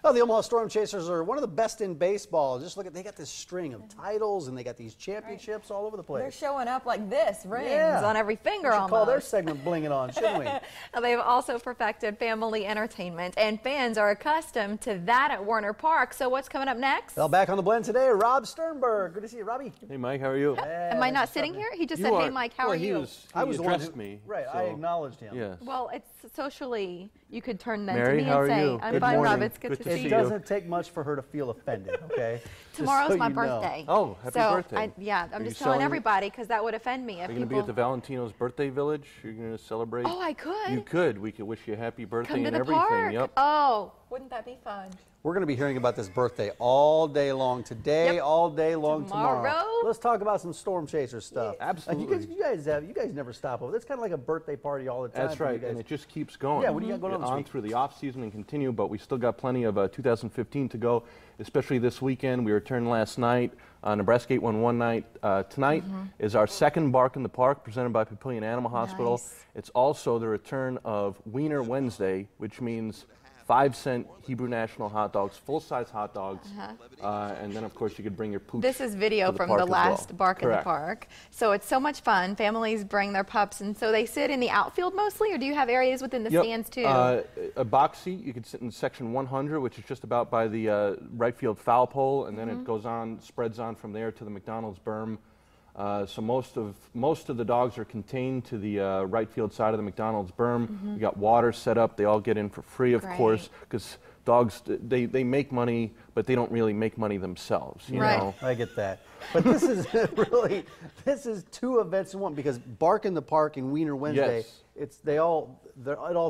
Oh, the Omaha Storm Chasers are one of the best in baseball. Just look at, they got this string of titles and they got these championships all over the place. They're showing up like this, rings on every finger almost. Call their segment Bling It On, shouldn't we? They've also perfected family entertainment, and fans are accustomed to that at Wiener Park. So what's coming up next? Well, back on the blend today, Rob Sternberg. Good to see you, Robbie. Hey, Mike, how are you? Am I not sitting here? He just said, hey, Mike, how are you? I was addressed me. Right, so, I acknowledged him. Yes. Well, it's socially, you could turn then Mary, to me how and are say, you? I'm Good fine, morning. Rob, it's good to see It you. doesn't take much for her to feel offended, okay? Tomorrow's my birthday. Oh, happy birthday. I'm just telling everybody because that would offend me. Are you going to be at the Valentino's birthday village? You're going to celebrate? Oh, I could. You could. We could wish you a happy birthday Come to and the everything. park. Yep. Oh, wouldn't that be fun? We're going to be hearing about this birthday all day long today, all day long tomorrow. Let's talk about some Storm Chaser stuff. Yeah, absolutely. You guys never stop over. It's kind of like a birthday party all the time. That's right, and it just keeps going. Yeah, what do you got going on through the off season and continue, but we still got plenty of 2015 to go, especially this weekend. We returned last night, Nebraska 811 night. Tonight is our second Bark in the Park presented by Papillion Animal Hospital. Nice. It's also the return of Wiener Wednesday, which means 5-cent Hebrew National hot dogs, full-size hot dogs, and then, of course, you could bring your pooch. This is video from the last Bark in the Park. So it's so much fun. Families bring their pups, and so they sit in the outfield mostly, or do you have areas within the stands, too? A box seat, you could sit in section 100, which is just about by the right field foul pole, and then it goes on, spreads on from there to the McDonald's berm. So most of the dogs are contained to the right field side of the McDonald's berm. We got water set up. They all get in for free, of course, because dogs, they make money, but they don't really make money themselves. You know? I get that. But this is really, this is two events in one, because Bark in the Park and Wiener Wednesday, it all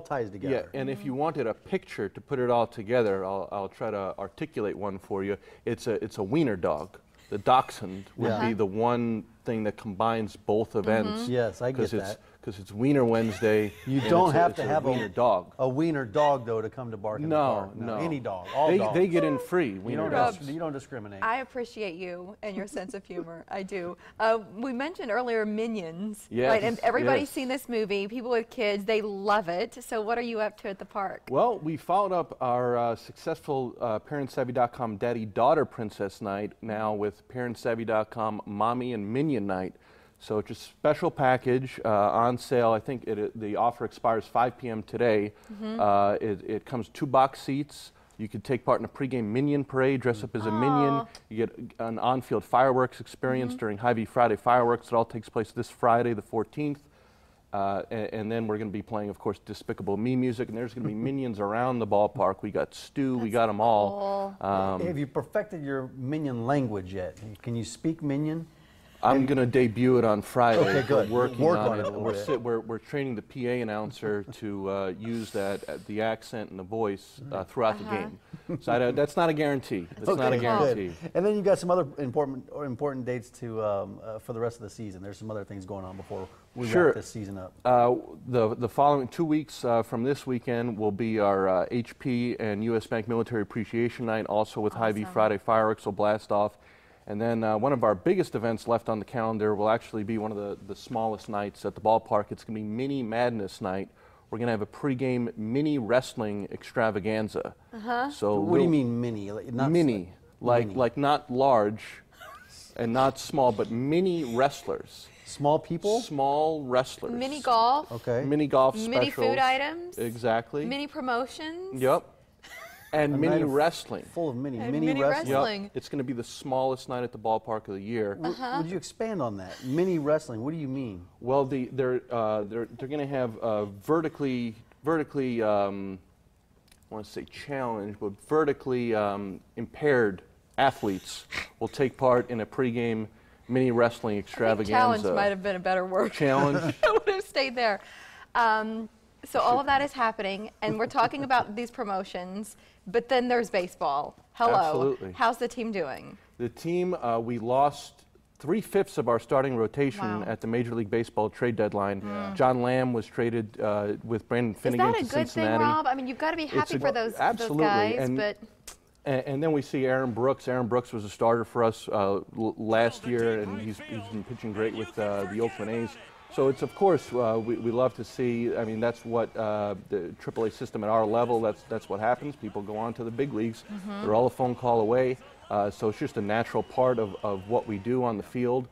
ties together. Yeah, and if you wanted a picture to put it all together, I'll try to articulate one for you. It's a Wiener dog. The dachshund would be the one thing that combines both events. Yes, I get that. Because it's Wiener Wednesday. You don't have to have a dog. A Wiener dog, though, to come to Bark in the Park. No, any dog. All dogs. They get in free. You don't discriminate. I appreciate you and your sense of humor. I do. We mentioned earlier Minions, right? And everybody's seen this movie. People with kids, they love it. So what are you up to at the park? Well, we followed up our successful ParentSavvy.com Daddy-Daughter Princess Night now with ParentSavvy.com Mommy and Minion Night. So it's a special package on sale. I think the offer expires 5 p.m. today. It comes 2 box seats. You could take part in a pregame Minion parade, dress up as a Minion. You get an on-field fireworks experience during Hy-Vee Friday fireworks. It all takes place this Friday, the 14th. And then we're going to be playing, of course, Despicable Me music. And there's going to be Minions around the ballpark. We got Stu. We got them all. Have you perfected your Minion language yet? Can you speak Minion? I'm going to debut it on Friday. Okay, good. We're working on it. We're We're training the PA announcer to use the accent and the voice throughout the game. So that's not a guarantee. That's not a guarantee. Good. And then you've got some other important dates for the rest of the season. There's some other things going on before we wrap this season up. The following 2 weeks from this weekend will be our HP and U.S. Bank Military Appreciation Night, also with Hy-Vee Friday fireworks will blast off. And then one of our biggest events left on the calendar will actually be one of the smallest nights at the ballpark. It's going to be Mini Madness Night. We're going to have a pregame mini wrestling extravaganza. So what do you mean mini? Not mini, like not large and not small, but mini wrestlers. Small people? Small wrestlers. Mini golf. Okay. Mini golf specials. Mini food items. Exactly. Mini promotions. Yep. And mini wrestling. Full of mini wrestling. Yep. It's going to be the smallest night at the ballpark of the year. Would you expand on that? Mini wrestling. What do you mean? Well, they're going to have vertically I want to say challenged, but vertically impaired athletes will take part in a pregame mini wrestling extravaganza. Challenge might have been a better word. Challenge. I would have stayed there. So all of that is happening, and we're talking about these promotions, but then there's baseball. Hello. Absolutely. How's the team doing? The team, we lost 3/5 of our starting rotation at the Major League Baseball trade deadline. John Lamb was traded with Brandon Finnegan to Cincinnati. Is that a good thing, Rob? I mean, you've got to be happy for those guys. And then we see Aaron Brooks. Aaron Brooks was a starter for us last year, and he's been pitching great with the Oakland A's. So it's, of course, we love to see. I mean, that's what the AAA system at our level. That's what happens. People go on to the big leagues. They're all a phone call away. So it's just a natural part of what we do on the field.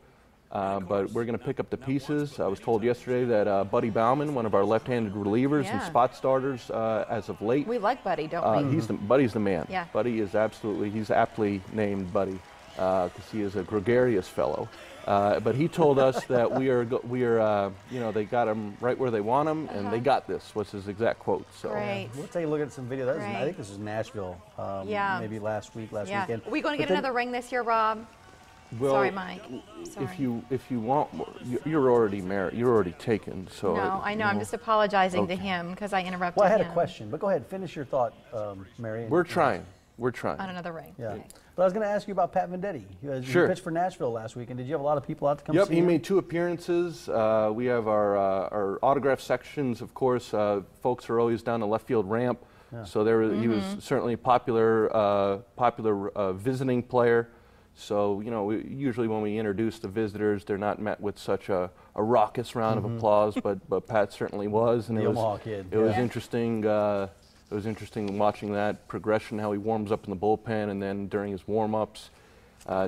But we're going to pick up the pieces. I was told yesterday that Buddy Bauman, one of our left-handed relievers and spot starters as of late. We like Buddy, don't we? Buddy's the man. Yeah. Buddy is he's aptly named Buddy because he is a gregarious fellow. But he told us that we are, you know, they got him right where they want him, and they got this, was his exact quote. So Great. We'll take a look at some video. That was, I think this was Nashville, maybe last weekend. Are we going to get another ring this year, Rob? Well, sorry, Mike. Sorry. If you want more, you're already married. You're already taken. So no, I know. I'm just apologizing to him because I interrupted him. Well, I had a question, but go ahead, finish your thought, Mary. We're trying. We're trying. On another ring. Yeah. Okay. But I was going to ask you about Pat Venditti. He pitched for Nashville last week, and did you have a lot of people out to come see him? Yep, he made 2 appearances. We have our autograph sections, of course. Folks are always down the left field ramp, so he was certainly a popular visiting player. So, you know, usually when we introduce the visitors, they're not met with such a raucous round of applause, but Pat certainly was. And the Omaha kid. It was interesting. It was interesting watching that progression, how he warms up in the bullpen, and then during his warm-ups,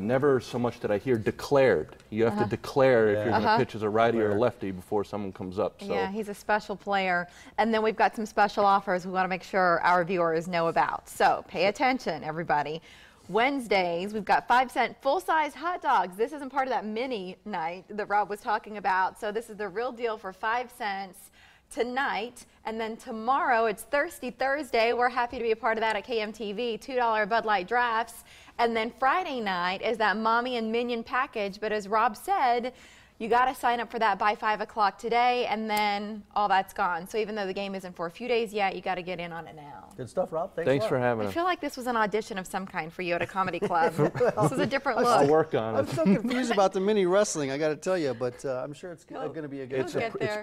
never so much that I hear declared. You have to declare if you're going to pitch as a righty or a lefty before someone comes up. So. Yeah, he's a special player. And then we've got some special offers we want to make sure our viewers know about. So pay attention, everybody. Wednesdays, we've got 5-cent full-size hot dogs. This isn't part of that mini night that Rob was talking about. So this is the real deal for 5 cents tonight. And then tomorrow, it's Thirsty Thursday. We're happy to be a part of that at KMTV. $2 Bud Light drafts. And then Friday night is that Mommy and Minion package. But as Rob said, you got to sign up for that by 5 o'clock today, and then all that's gone. So even though the game isn't for a few days yet, you got to get in on it now. Good stuff, Rob. Thanks for having us. I feel like this was an audition of some kind for you at a comedy club. This is a different look. I'll work on it. I'm so confused about the mini wrestling, I got to tell you, but I'm sure it's going to be a good It's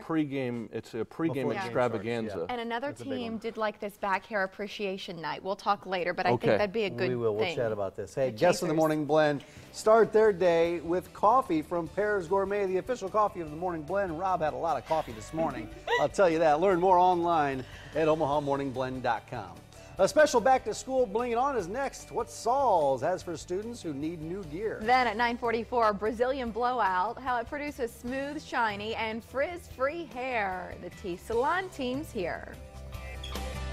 pregame. It's a pregame extravaganza. And another team did like this back hair appreciation night. We'll talk later, but I think that'd be a good thing. We will. We'll chat about this. Hey, guests of the Morning Blend start their day with coffee from Pear's Gourmet, the official coffee of the Morning Blend. Rob had a lot of coffee this morning. I'll tell you that. Learn more online at OmahaMorningBlend.com. A special back-to-school Bling It On is next. What Saul's has for students who need new gear. Then at 9:44, Brazilian Blowout, how it produces smooth, shiny, and frizz-free hair. The T Salon team's here.